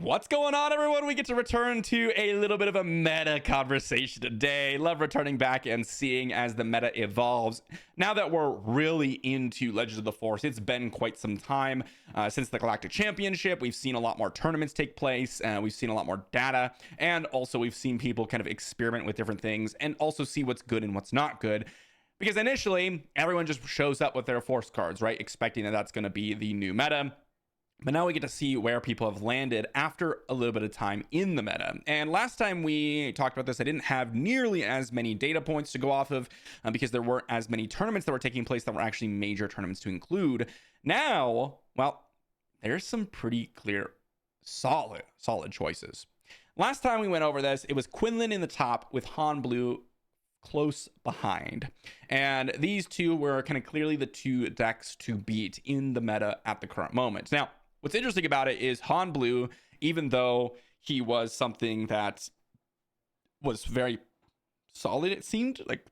What's going on, everyone? We get to return to a little bit of a meta conversation today. Love returning back and seeing as the meta evolves. Now that we're really into Legends of the Force, it's been quite some time since the Galactic Championship. We've seen a lot more tournaments take place. We've seen a lot more data. And also we've seen people kind of experiment with different things and also see what's good and what's not good. Because initially, everyone just shows up with their Force cards, right? Expecting that that's going to be the new meta. But now we get to see where people have landed after a little bit of time in the meta. And last time we talked about this, I didn't have nearly as many data points to go off of because there weren't as many tournaments that were taking place that were actually major tournaments to include. Now, well, there's some pretty clear, solid choices. Last time we went over this, it was Quinlan in the top with Han Blue close behind. And these two were kind of clearly the two decks to beat in the meta at the current moment. Now, what's interesting about it is Han Blue, even though he was something that was very solid, it seemed like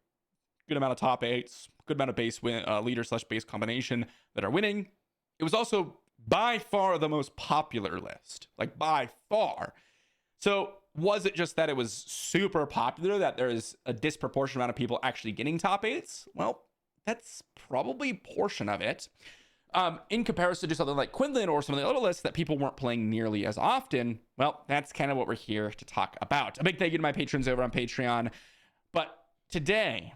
good amount of top eights, good amount of base leader/base combination that are winning. It was also by far the most popular list, like by far. So was it just that it was super popular, that there is a disproportionate amount of people actually getting top eights? Well, that's probably a portion of it. In comparison to something like Quinlan or some of the other lists that people weren't playing nearly as often, well, that's kind of what we're here to talk about. A big thank you to my patrons over on Patreon. But today,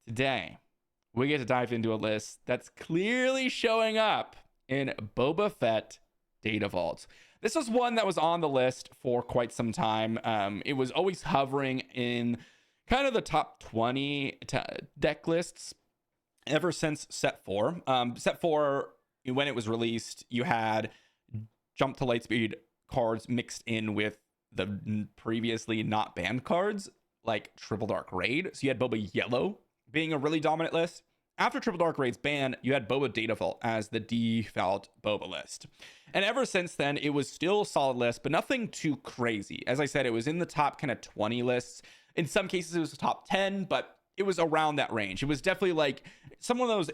we get to dive into a list that's clearly showing up in Boba Fett Data Vault. This was one that was on the list for quite some time. It was always hovering in kind of the top 20 deck lists ever since set 4. Set 4, when it was released, you had jump to lightspeed cards mixed in with the previously not banned cards like Triple Dark Raid. So you had Boba Yellow being a really dominant list. After Triple Dark Raid's ban, you had Boba Data Vault as the default Boba list. And ever since then, it was still a solid list, but nothing too crazy. As I said, it was in the top kind of 20 lists. In some cases, it was the top 10, but it was around that range. It was definitely like some of those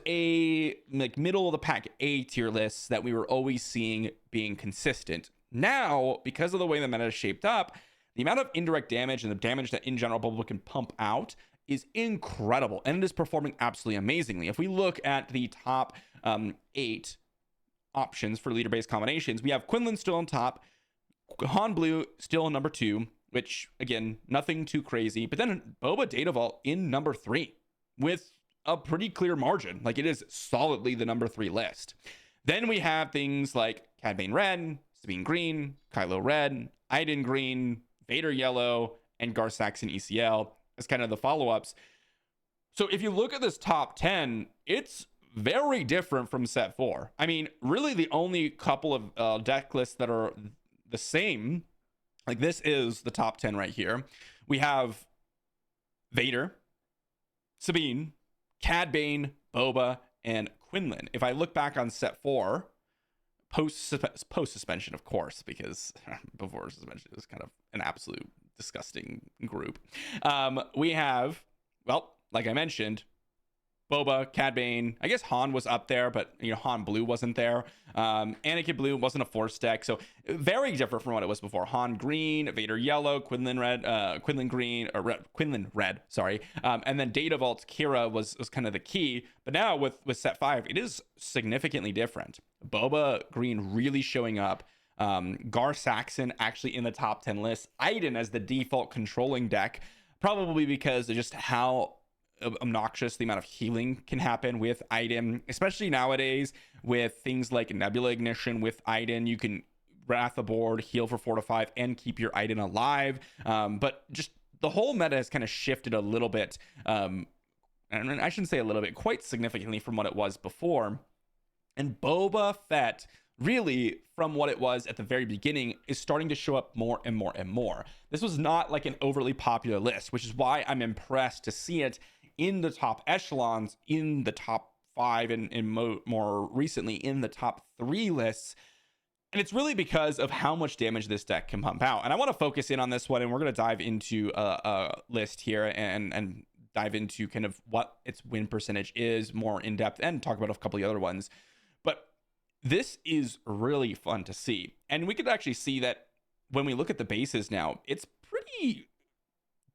like middle of the pack A tier lists that we were always seeing being consistent. Now, because of the way the meta is shaped up, the amount of indirect damage and the damage that in general Boba can pump out is incredible, and it is performing absolutely amazingly. If we look at the top 8 options for leader-based combinations, we have Quinlan still on top, Han Blue still in number 2, which again, nothing too crazy, but then Boba Data Vault in number 3 with a pretty clear margin. Like, it is solidly the number 3 list. Then we have things like Cad Bane Red, Sabine Green, Kylo Red, Iden Green, Vader Yellow, and Gar Saxon ECL as kind of the follow-ups. So if you look at this top 10, it's very different from set 4. I mean, really the only couple of deck lists that are the same, like this is the top 10 right here. We have Vader, Sabine, Cad Bane, Boba, and Quinlan. If I look back on set 4, post suspension, of course, because before suspension it was kind of an absolute disgusting group. We have, well, like I mentioned, Boba, Cad Bane. I guess Han was up there, but Han Blue wasn't there. Anakin Blue wasn't a Force deck, so very different from what it was before. Han Green, Vader Yellow, Quinlan Red, Quinlan Green, or Quinlan Red, sorry. And then Data Vault Kira was kind of the key. But now with set 5, it is significantly different. Boba Green really showing up. Gar Saxon actually in the top 10 list. Iden as the default controlling deck, probably because of just how obnoxious the amount of healing can happen with Iden, especially nowadays with things like Nebula Ignition. With Iden, you can wrath the board, heal for 4 to 5, and keep your Iden alive. But just the whole meta has kind of shifted a little bit, and I shouldn't say a little bit, quite significantly from what it was before. And Boba Fett, really, from what it was at the very beginning, is starting to show up more and more and more. This was not like an overly popular list, which is why I'm impressed to see it in the top echelons, in the top 5, and more recently in the top 3 lists. And it's really because of how much damage this deck can pump out. And I want to focus in on this one, and we're going to dive into a list here and dive into kind of what its win percentage is more in depth and talk about a couple of the other ones. But This is really fun to see. And we could actually see that when we look at the bases now, it's pretty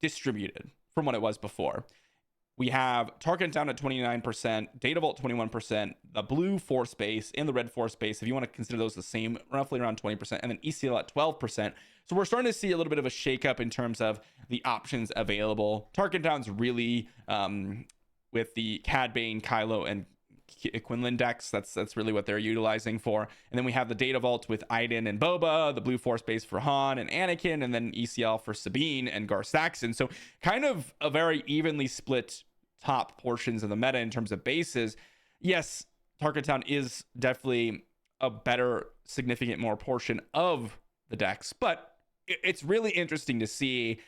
distributed from what it was before. We have Target down at 29%, Data Vault 21%, the blue force base and the red force base, if you want to consider those the same, roughly around 20%, and then ECL at 12%. So we're starting to see a little bit of a shakeup in terms of the options available. Target Down's really with the Cad Bane, Kylo, and Quinlan decks. That's really what they're utilizing for. And then we have the Data Vault with Iden and Boba, the blue force base for Han and Anakin, and then ECL for Sabine and Gar Saxon. So kind of a very evenly split top portions of the meta in terms of bases. Yes, Target Town is definitely a better, significant more portion of the decks, but it's really interesting to see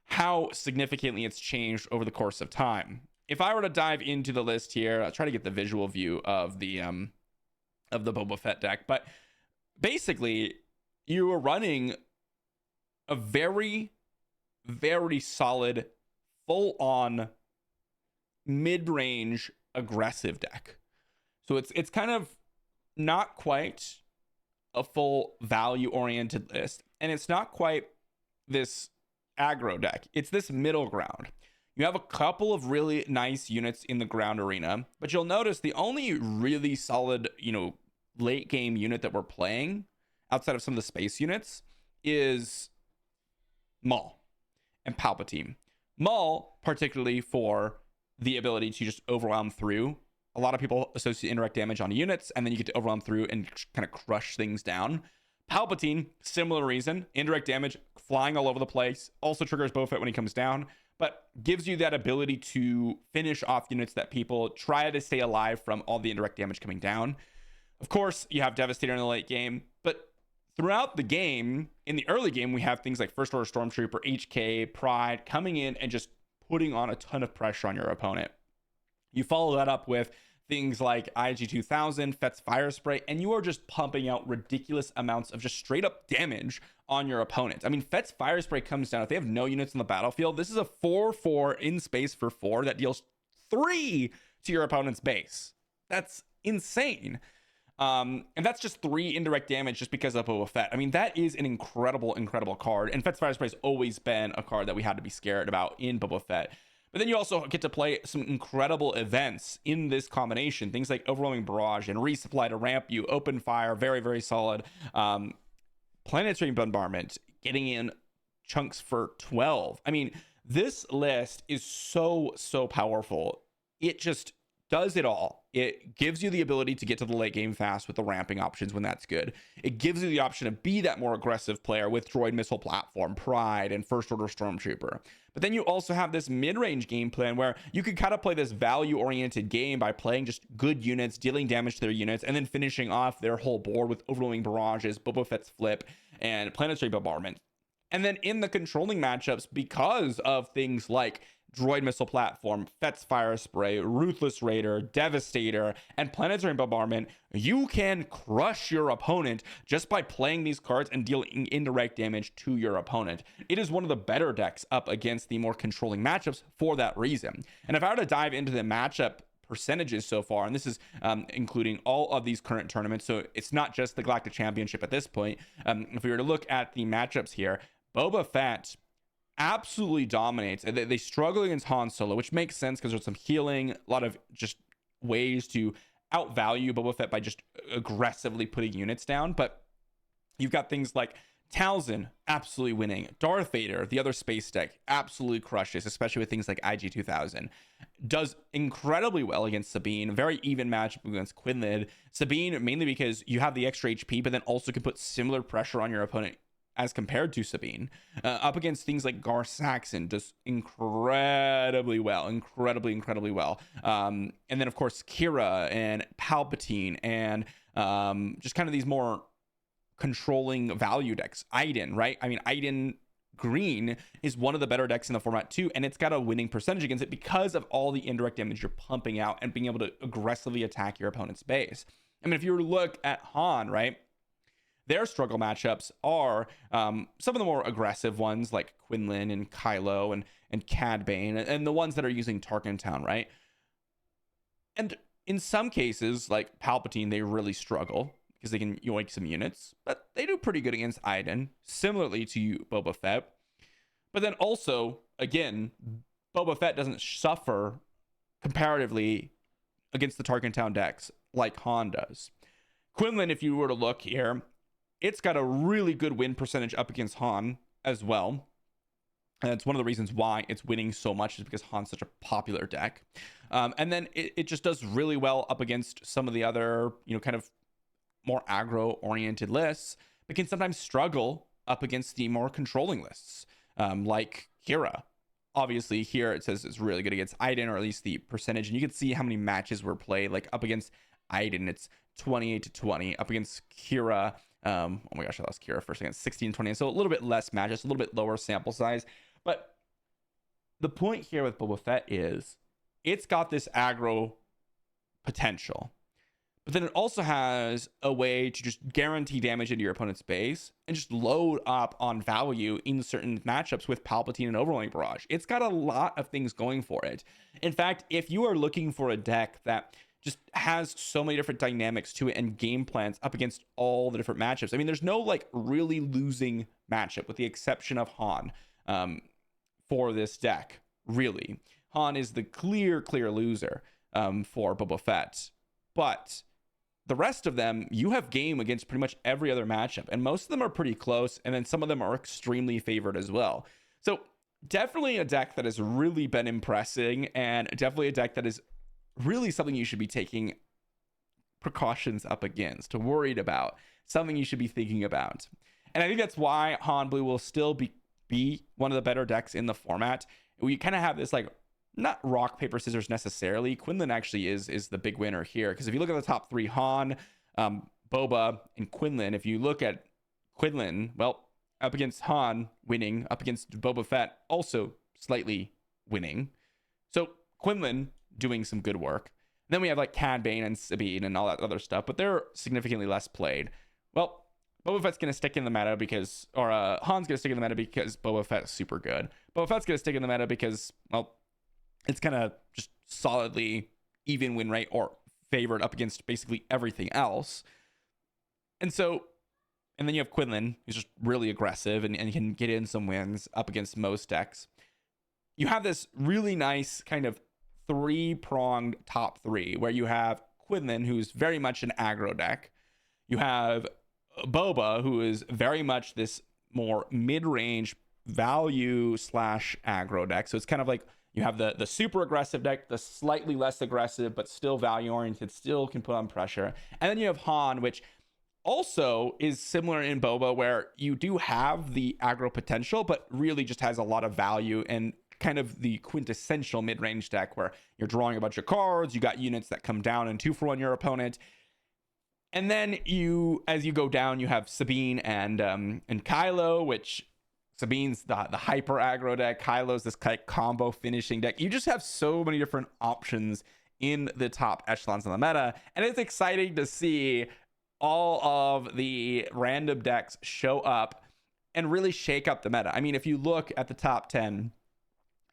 how significantly it's changed over the course of time. If I were to dive into the list here, I'll try to get the visual view of the Boba Fett deck, but basically you are running a very, very solid, full-on mid-range aggressive deck. So it's kind of not quite a full value-oriented list, and it's not quite this aggro deck. It's this middle ground. You have a couple of really nice units in the ground arena, but you'll notice the only really solid, late game unit that we're playing outside of some of the space units is Maul and Palpatine. Maul, particularly for the ability to just overwhelm through. A lot of people associate indirect damage on units, and then you get to overwhelm through and kind of crush things down. Palpatine, similar reason, indirect damage, flying all over the place, also triggers Boba Fett when he comes down, but gives you that ability to finish off units that people try to stay alive from all the indirect damage coming down. Of course, you have Devastator in the late game, but throughout the game, in the early game, we have things like First Order Stormtrooper, HK, Pride coming in and just putting on a ton of pressure on your opponent. You follow that up with things like IG-2000, Fett's Fire Spray, and you are just pumping out ridiculous amounts of just straight up damage on your opponent. I mean, Fett's Fire Spray comes down. If they have no units on the battlefield, this is a 4/4 in space for 4 that deals 3 to your opponent's base. That's insane. And that's just 3 indirect damage just because of Boba Fett. I mean, that is an incredible, incredible card. And Fett's Fire Spray has always been a card that we had to be scared about in Boba Fett. But then you also get to play some incredible events in this combination. Things like Overwhelming Barrage and Resupply to ramp you, Open Fire, very, very solid. Planetary Bombardment, getting in chunks for 12. I mean, this list is so, so powerful. It just does it all. It gives you the ability to get to the late game fast with the ramping options when that's good. It gives you the option to be that more aggressive player with Droid Missile Platform, Pride, and First Order Stormtrooper. But then you also have this mid-range game plan where you can kind of play this value-oriented game by playing just good units, dealing damage to their units, and then finishing off their whole board with Overwhelming Barrages, Boba Fett's Flip, and Planetary Bombardment. And then in the controlling matchups, because of things like Droid Missile Platform, Fett's Fire Spray, Ruthless Raider, Devastator, and Planetary Bombardment, you can crush your opponent just by playing these cards and dealing indirect damage to your opponent. It is one of the better decks up against the more controlling matchups for that reason. And if I were to dive into the matchup percentages so far, and this is including all of these current tournaments, so it's not just the Galactic Championship at this point. If we were to look at the matchups here, Boba Fett absolutely dominates. They struggle against Han Solo, which makes sense because there's some healing, a lot of just ways to outvalue Boba Fett by just aggressively putting units down. But you've got things like Talzin absolutely winning. Darth Vader, the other space deck, absolutely crushes, especially with things like IG-2000. Does incredibly well against Sabine. Very even matchup against Quinlan. Sabine, mainly because you have the extra HP, but then also can put similar pressure on your opponent as compared to Sabine. Up against things like Gar Saxon, does incredibly well. Incredibly well. And then, of course, Kira and Palpatine and just kind of these more controlling value decks. Iden, right? I mean, Iden Green is one of the better decks in the format too, and it's got a winning percentage against it because of all the indirect damage you're pumping out and being able to aggressively attack your opponent's base. I mean, if you were to look at Han, right? Their struggle matchups are some of the more aggressive ones like Quinlan and Kylo and Cad Bane, and the ones that are using Tarkin Town, right? And in some cases, like Palpatine, they really struggle. because they can yoink some units, but they do pretty good against Iden, similarly to Boba Fett. But then also, again, Boba Fett doesn't suffer comparatively against the Tarkin Town decks like Han does. Quinlan, if you were to look here, it's got a really good win percentage up against Han as well. And it's one of the reasons why it's winning so much, is because Han's such a popular deck. And then it just does really well up against some of the other, kind of more aggro-oriented lists, but can sometimes struggle up against the more controlling lists, like Kira. Obviously, here it says it's really good against Iden, or at least the percentage. And you can see how many matches were played. Like up against Iden, it's 28-20. Up against Kira, oh my gosh, I lost Kira for a second. 16-20. So a little bit less matches, a little bit lower sample size. But the point here with Boba Fett is it's got this aggro potential, but then it also has a way to just guarantee damage into your opponent's base and just load up on value in certain matchups with Palpatine and Overwhelming Barrage. It's got a lot of things going for it. In fact, if you are looking for a deck that just has so many different dynamics to it and game plans up against all the different matchups, I mean, there's no like really losing matchup with the exception of Han. For this deck, really. Han is the clear loser for Boba Fett. But the rest of them, you have game against pretty much every other matchup. And most of them are pretty close. And then some of them are extremely favored as well. So definitely a deck that has really been impressing. And definitely a deck that is really something you should be taking precautions up against, worried about, something you should be thinking about. And I think that's why Han Blue will still be one of the better decks in the format. We kind of have this like, not rock paper scissors necessarily. Quinlan actually is the big winner here, because if you look at the top three, Han, Boba, and Quinlan, if you look at Quinlan, well, up against Han winning, up against Boba Fett also slightly winning. So Quinlan doing some good work. Then we have like Cad Bane and Sabine and all that other stuff, but they're significantly less played. Well, Boba Fett's going to stick in the meta because, or Han's going to stick in the meta because Boba Fett's super good. Boba Fett's going to stick in the meta because, well, it's kind of just solidly even win rate or favored up against basically everything else. And then you have Quinlan, who's just really aggressive and can get in some wins up against most decks. You have this really nice kind of three-pronged top three, where you have Quinlan, who's very much an aggro deck. You have Boba, who is very much this more mid-range value / aggro deck. So it's kind of like you have the super aggressive deck, the slightly less aggressive but still value oriented, still can put on pressure. And then you have Han, which also is similar in Boba, where you do have the aggro potential but really just has a lot of value and kind of the quintessential mid-range deck where you're drawing a bunch of cards, you got units that come down and 2-for-1 your opponent. And then as you go down, you have Sabine and Kylo, which Sabine's the hyper aggro deck. Kylo's this kind of combo finishing deck. You just have so many different options in the top echelons of the meta. And it's exciting to see all of the random decks show up and really shake up the meta. I mean, if you look at the top 10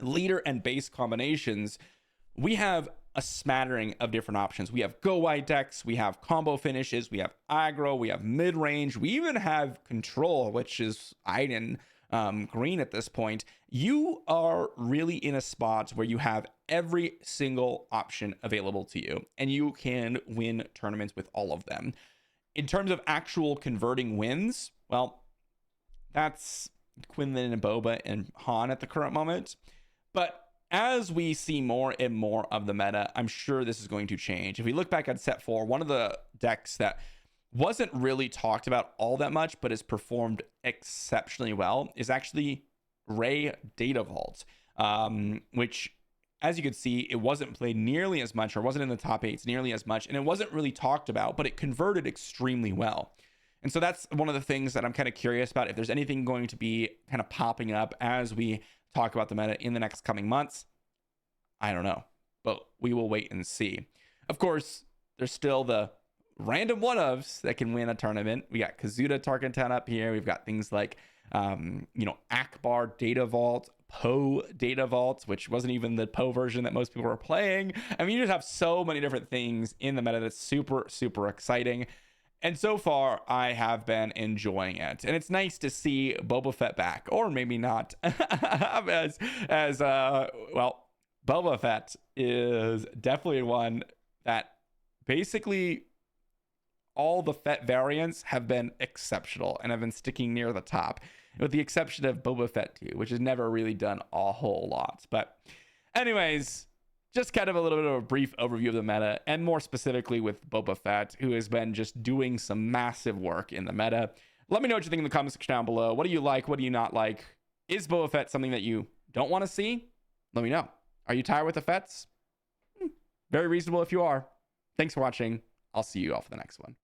leader and base combinations, we have a smattering of different options. We have go wide decks, we have combo finishes, we have aggro, we have mid-range, we even have control, which is Iden green at this point. You are really in a spot where you have every single option available to you, and you can win tournaments with all of them. In terms of actual converting wins, well, that's Quinlan and Boba and Han at the current moment. But as we see more and more of the meta, I'm sure this is going to change. If we look back at set 4, one of the decks that wasn't really talked about all that much, but has performed exceptionally well, is actually Rey Data Vault, which, as you can see, it wasn't played nearly as much, or wasn't in the top 8s nearly as much, and it wasn't really talked about, but it converted extremely well. And so that's one of the things that I'm kind of curious about, if there's anything going to be kind of popping up as we talk about the meta in the next coming months. I don't know, but we will wait and see. Of course, there's still the random one-ofs that can win a tournament. We got Kazuda Tarkin Town up here. We've got things like, Akbar Data Vault, Poe Data Vault, which wasn't even the Poe version that most people were playing. I mean, you just have so many different things in the meta that's super, super exciting. And so far, I have been enjoying it, and it's nice to see Boba Fett back, or maybe not, well, Boba Fett is definitely one that basically all the Fett variants have been exceptional and have been sticking near the top, with the exception of Boba Fett 2, which has never really done a whole lot. But anyways, just kind of a little bit of a brief overview of the meta, and more specifically with Boba Fett, who has been just doing some massive work in the meta. Let me know what you think in the comment section down below. What do you like? What do you not like? Is Boba Fett something that you don't want to see? Let me know. Are you tired with the Fets? Very reasonable if you are. Thanks for watching. I'll see you all for the next one.